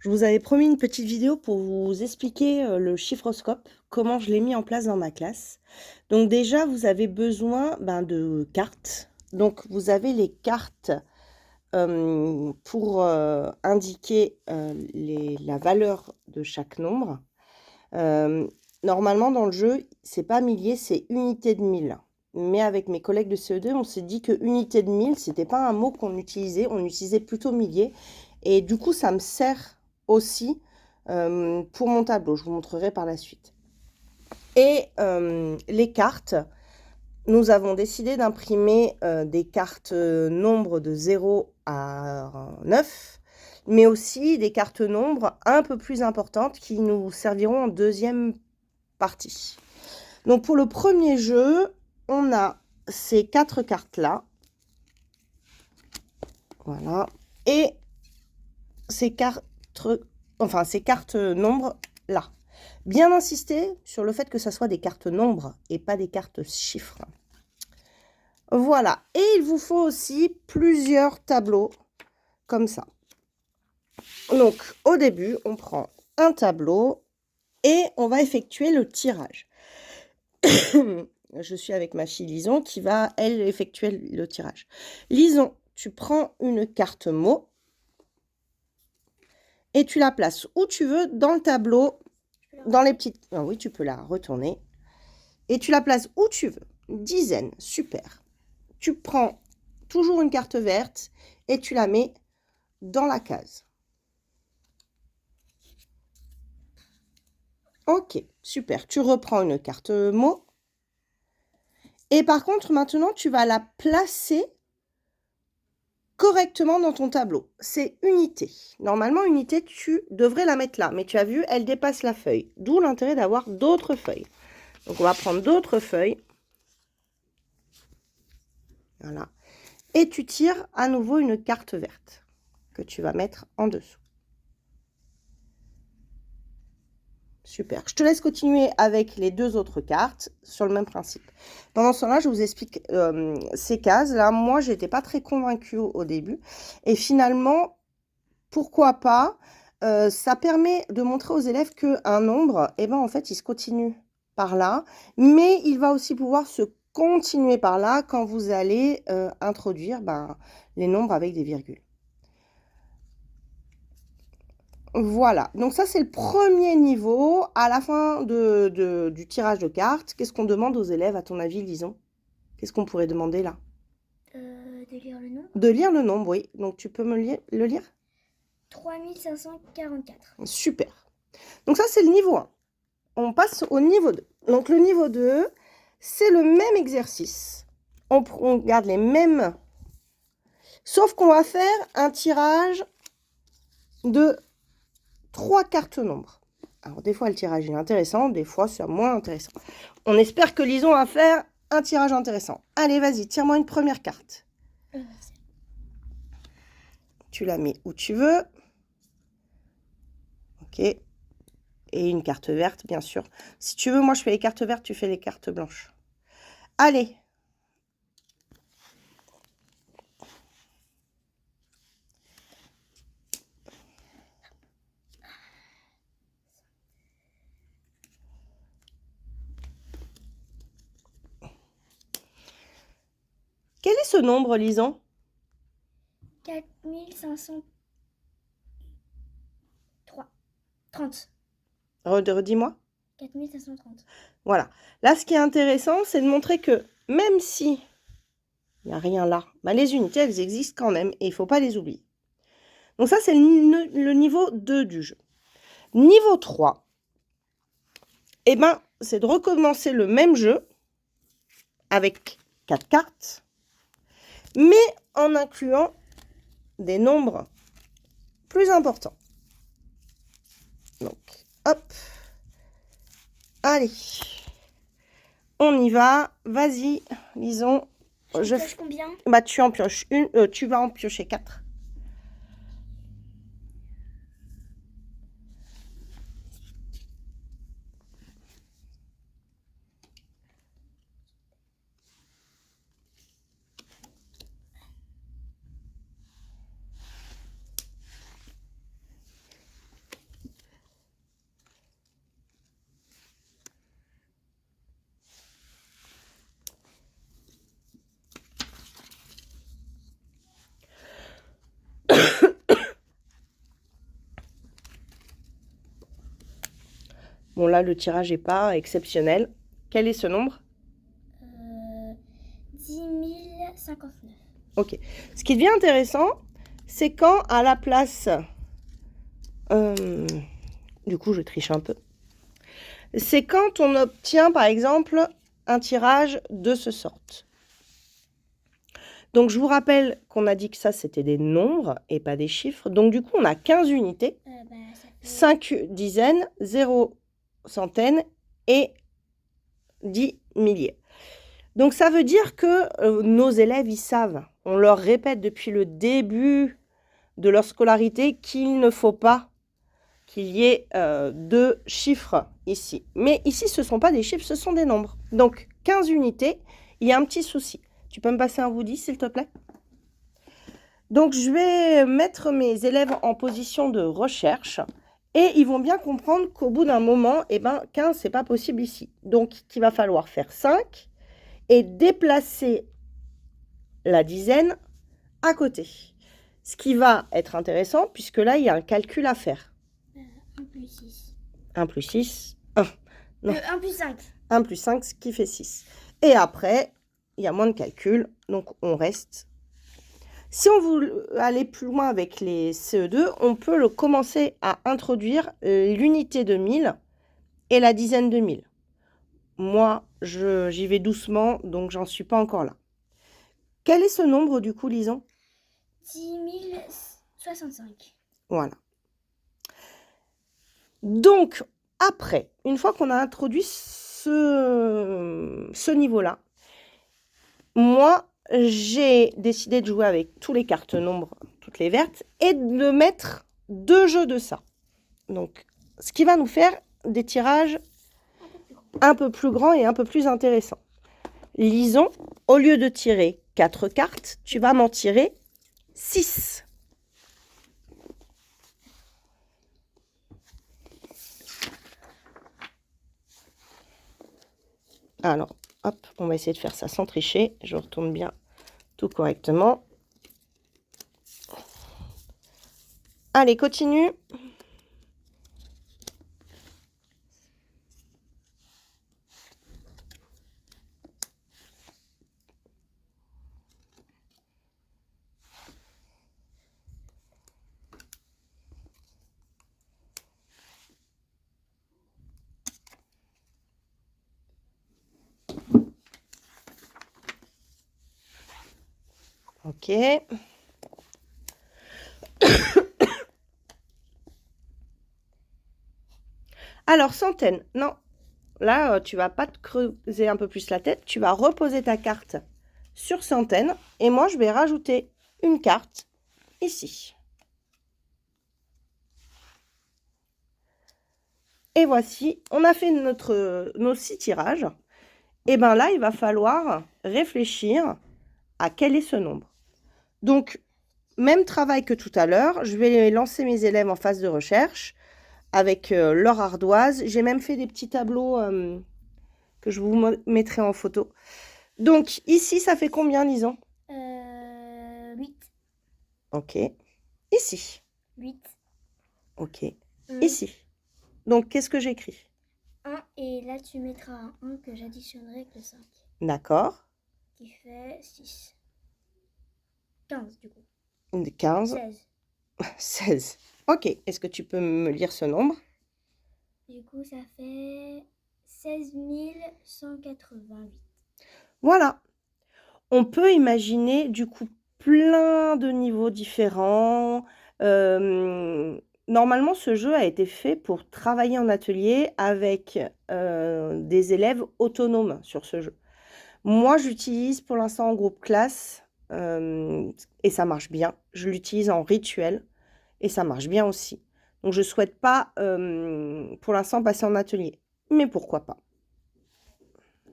Je vous avais promis une petite vidéo pour vous expliquer le chiffroscope, comment je l'ai mis en place dans ma classe. Donc déjà, vous avez besoin de cartes. Donc vous avez les cartes pour indiquer la valeur de chaque nombre. Normalement, dans le jeu, c'est pas millier, c'est unité de 1000. Mais avec mes collègues de CE2, on s'est dit que unité de 1000, c'était pas un mot qu'on utilisait, on utilisait plutôt millier. Et du coup, ça me sert aussi pour mon tableau. Je vous montrerai par la suite. Et les cartes, nous avons décidé d'imprimer des cartes nombres de 0 à 9, mais aussi des cartes nombres un peu plus importantes qui nous serviront en deuxième partie. Donc pour le premier jeu, on a ces 4 cartes-là. Voilà. Et ces cartes nombres là. Bien insister sur le fait que ça soit des cartes nombres et pas des cartes chiffres. Voilà. Et il vous faut aussi plusieurs tableaux comme ça. Donc au début, on prend un tableau et on va effectuer le tirage. Je suis avec ma fille Lison qui va, elle, effectuer le tirage. Lison, tu prends une carte mot et tu la places où tu veux dans le tableau, dans les petites... Ah oui, tu peux la retourner. Et tu la places où tu veux. Dizaine, super. Tu prends toujours une carte verte et tu la mets dans la case. Ok, super. Tu reprends une carte mot. Et par contre, maintenant, tu vas la placer correctement dans ton tableau. C'est unité. Normalement, unité, tu devrais la mettre là. Mais tu as vu, elle dépasse la feuille. D'où l'intérêt d'avoir d'autres feuilles. Donc, on va prendre d'autres feuilles. Voilà. Et tu tires à nouveau une carte verte que tu vas mettre en dessous. Super. Je te laisse continuer avec les deux autres cartes sur le même principe. Pendant ce temps-là, je vous explique ces cases-là. Moi, je n'étais pas très convaincue au début. Et finalement, pourquoi pas, ça permet de montrer aux élèves qu'un nombre, eh ben, en fait, il se continue par là. Mais il va aussi pouvoir se continuer par là quand vous allez introduire les nombres avec des virgules. Voilà, donc ça c'est le premier niveau. À la fin du tirage de cartes, qu'est-ce qu'on demande aux élèves, à ton avis, Lison? Qu'est-ce qu'on pourrait demander là? De lire le nombre. De lire le nombre, oui. Donc tu peux le lire? 3544. Super. Donc ça c'est le niveau 1. On passe au niveau 2. Donc le niveau 2, c'est le même exercice. On garde les mêmes... Sauf qu'on va faire un tirage de 3 cartes nombres. Alors, des fois, le tirage est intéressant, des fois, c'est moins intéressant. On espère que Lison va faire un tirage intéressant. Allez, vas-y, tire-moi une première carte. Tu la mets où tu veux. Ok. Et une carte verte, bien sûr. Si tu veux, moi, je fais les cartes vertes, tu fais les cartes blanches. Allez. Quel est ce nombre, Lison? 4503. 30. Redis-moi. 4530. Voilà. Là, ce qui est intéressant, c'est de montrer que même si il n'y a rien là, les unités, elles existent quand même et il ne faut pas les oublier. Donc ça, c'est le niveau 2 du jeu. Niveau 3, eh ben, c'est de recommencer le même jeu avec 4 cartes, mais en incluant des nombres plus importants. Donc, hop. Allez. On y va. Vas-y, Lison. Je pioche combien? Tu en pioches une. Tu vas en piocher 4. Bon, là, le tirage n'est pas exceptionnel. Quel est ce nombre? 10 059. Ok. Ce qui devient intéressant, c'est quand à la place... du coup, je triche un peu. C'est quand on obtient, par exemple, un tirage de ce sorte. Donc, je vous rappelle qu'on a dit que ça, c'était des nombres et pas des chiffres. Donc, du coup, on a 15 unités, Ça fait 5 dizaines, 0 centaines et 10 milliers. Donc, ça veut dire que nos élèves, ils savent. On leur répète depuis le début de leur scolarité qu'il ne faut pas qu'il y ait deux chiffres ici. Mais ici, ce ne sont pas des chiffres, ce sont des nombres. Donc, 15 unités, il y a un petit souci. Tu peux me passer un Woody, s'il te plaît? Donc, je vais mettre mes élèves en position de recherche et ils vont bien comprendre qu'au bout d'un moment, 15, ce n'est pas possible ici. Donc, il va falloir faire 5 et déplacer la dizaine à côté. Ce qui va être intéressant puisque là, il y a un calcul à faire. 1 plus 6. 1 plus 6, 1. Non. 1 plus 5. 1 plus 5, ce qui fait 6. Et après, il y a moins de calcul, donc on reste. Si on veut aller plus loin avec les CE2, on peut commencer à introduire l'unité de 1000 et la dizaine de 1000. Moi, j'y vais doucement, donc j'en suis pas encore là. Quel est ce nombre du coup, Lison? 10 065. Voilà. Donc, après, une fois qu'on a introduit ce niveau-là, moi, j'ai décidé de jouer avec tous les cartes nombres, toutes les vertes, et de mettre 2 jeux de ça. Donc, ce qui va nous faire des tirages un peu plus grands et un peu plus intéressants. Lison, au lieu de tirer 4 cartes, tu vas m'en tirer 6. Alors, hop, on va essayer de faire ça sans tricher. Je retourne bien tout correctement. Allez, continue. Ok. Alors, centaine. Non. Là, tu vas pas te creuser un peu plus la tête. Tu vas reposer ta carte sur centaine. Et moi, je vais rajouter une carte ici. Et voici, on a fait nos 6 tirages. Et bien là, il va falloir réfléchir à quel est ce nombre. Donc, même travail que tout à l'heure, je vais lancer mes élèves en phase de recherche avec leur ardoise. J'ai même fait des petits tableaux que je vous mettrai en photo. Donc, ici, ça fait combien, Lison? 8. Ok. Ici. 8. Ok. Ici. Donc, qu'est-ce que j'écris? 1. Et là, tu mettras un 1 que j'additionnerai avec le 5. D'accord. Qui fait 6. 15, du coup. 15. 16. 16. Ok. Est-ce que tu peux me lire ce nombre? Du coup, ça fait 16 188. Voilà. On peut imaginer, du coup, plein de niveaux différents. Normalement, ce jeu a été fait pour travailler en atelier avec des élèves autonomes sur ce jeu. Moi, j'utilise pour l'instant en groupe classe et ça marche bien. Je l'utilise en rituel et ça marche bien aussi. Donc, je ne souhaite pas pour l'instant passer en atelier. Mais pourquoi pas?